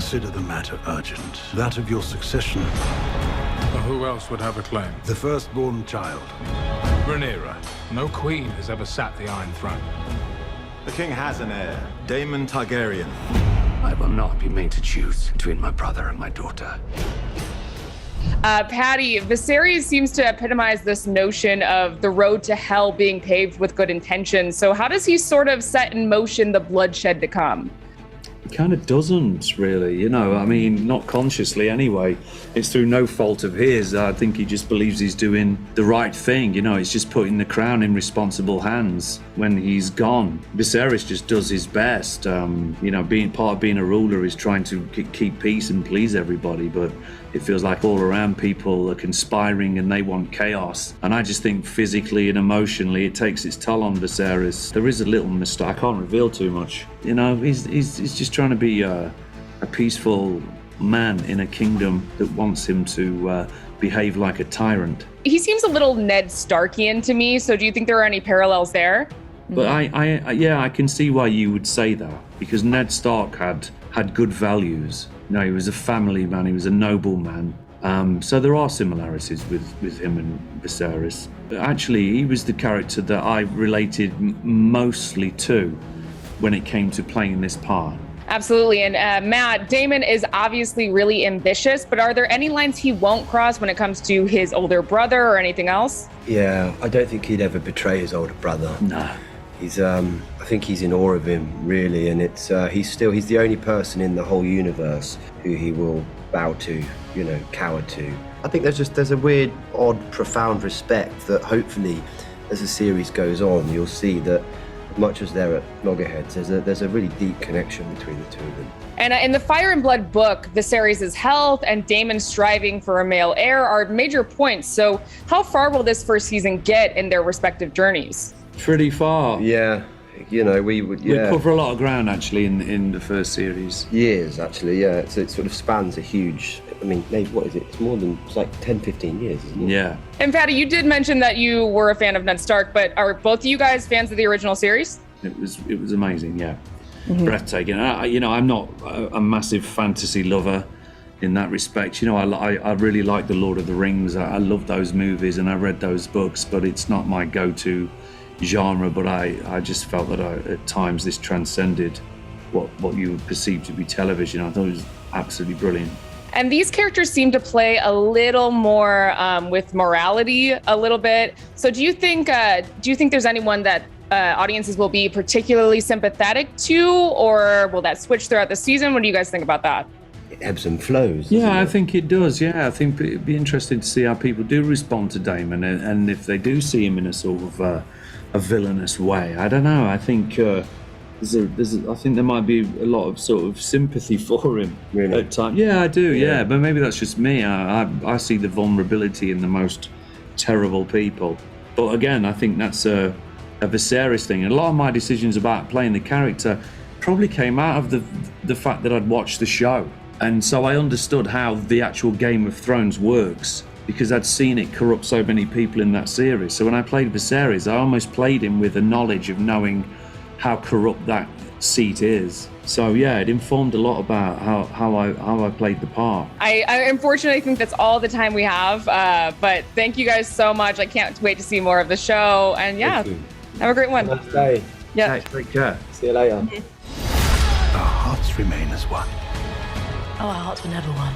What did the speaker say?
consider the matter urgent. That of your succession, Well, who else would have a claim? the firstborn child. Rhaenyra. No queen has ever sat the Iron Throne. The king has an heir, Daemon Targaryen. I will not be made to choose between my brother and my daughter. Paddy, Viserys seems to epitomize this notion of the road to hell being paved with good intentions. So how does he sort of set in motion the bloodshed to come? Kind of doesn't really, you know, I mean, not consciously anyway. It's through no fault of his. I think he just believes he's doing the right thing, you know, he's just putting the crown in responsible hands when he's gone. Viserys just does his best. You know, being part of being a ruler is trying to keep peace and please everybody, but it feels like all around people are conspiring and they want chaos. And I just think physically and emotionally it takes its toll on Viserys. There is a little mistake, I can't reveal too much. You know, he's just trying to be a peaceful man in a kingdom that wants him to behave like a tyrant. He seems a little Ned Starkian to me. So do you think there are any parallels there? But I can see why you would say that, because Ned Stark had good values. You know, he was a family man, he was a noble man. So there are similarities with him and Viserys. But actually, he was the character that I related mostly to when it came to playing this part. Absolutely. And Matt, Daemon is obviously really ambitious, but are there any lines he won't cross when it comes to his older brother or anything else? Yeah, I don't think he'd ever betray his older brother. No. He's, I think he's in awe of him, really, and it's he's the only person in the whole universe who he will bow to, you know, cower to. I think there's a weird, odd, profound respect that hopefully, as the series goes on, you'll see that much as they're at loggerheads, there's a really deep connection between the two of them. And in the Fire and Blood book, Viserys' health and Daemon striving for a male heir are major points. So how far will this first season get in their respective journeys? Pretty far. Yeah, you know, we cover a lot of ground actually in the first series. Years, actually, yeah. It sort of spans a huge, I mean, what is it? It's like 10, 15 years, isn't it? Yeah. And Paddy, you did mention that you were a fan of Ned Stark, but are both of you guys fans of the original series? It was amazing, yeah. Breathtaking. You know, I'm not a massive fantasy lover in that respect. You know, I really like The Lord of the Rings. I love those movies and I read those books, but it's not my go-to genre. But I just felt that at times this transcended what you would perceive to be television. I thought it was absolutely brilliant. And these characters seem to play a little more with morality a little bit. So do you think there's anyone that audiences will be particularly sympathetic to, or will that switch throughout the season? What do you guys think about that? It ebbs and flows. Yeah, I think it does. Yeah, I think it'd be interesting to see how people do respond to Daemon, and if they do see him in a sort of a villainous way. I don't know. I think I think there might be a lot of sort of sympathy for him at times. Yeah, I do. Yeah, but maybe that's just me. I see the vulnerability in the most terrible people. But again, I think that's a Viserys thing. And a lot of my decisions about playing the character probably came out of the fact that I'd watched the show. And so I understood how the actual Game of Thrones works because I'd seen it corrupt so many people in that series. So when I played Viserys, I almost played him with a knowledge of knowing how corrupt that seat is. So yeah, it informed a lot about how I played the part. I unfortunately think that's all the time we have. But thank you guys so much. I can't wait to see more of the show. And yeah, have a great one. Have a nice day. Yeah. Thanks, take care. See you later. Our hearts remain as one. Oh, our hearts were never one.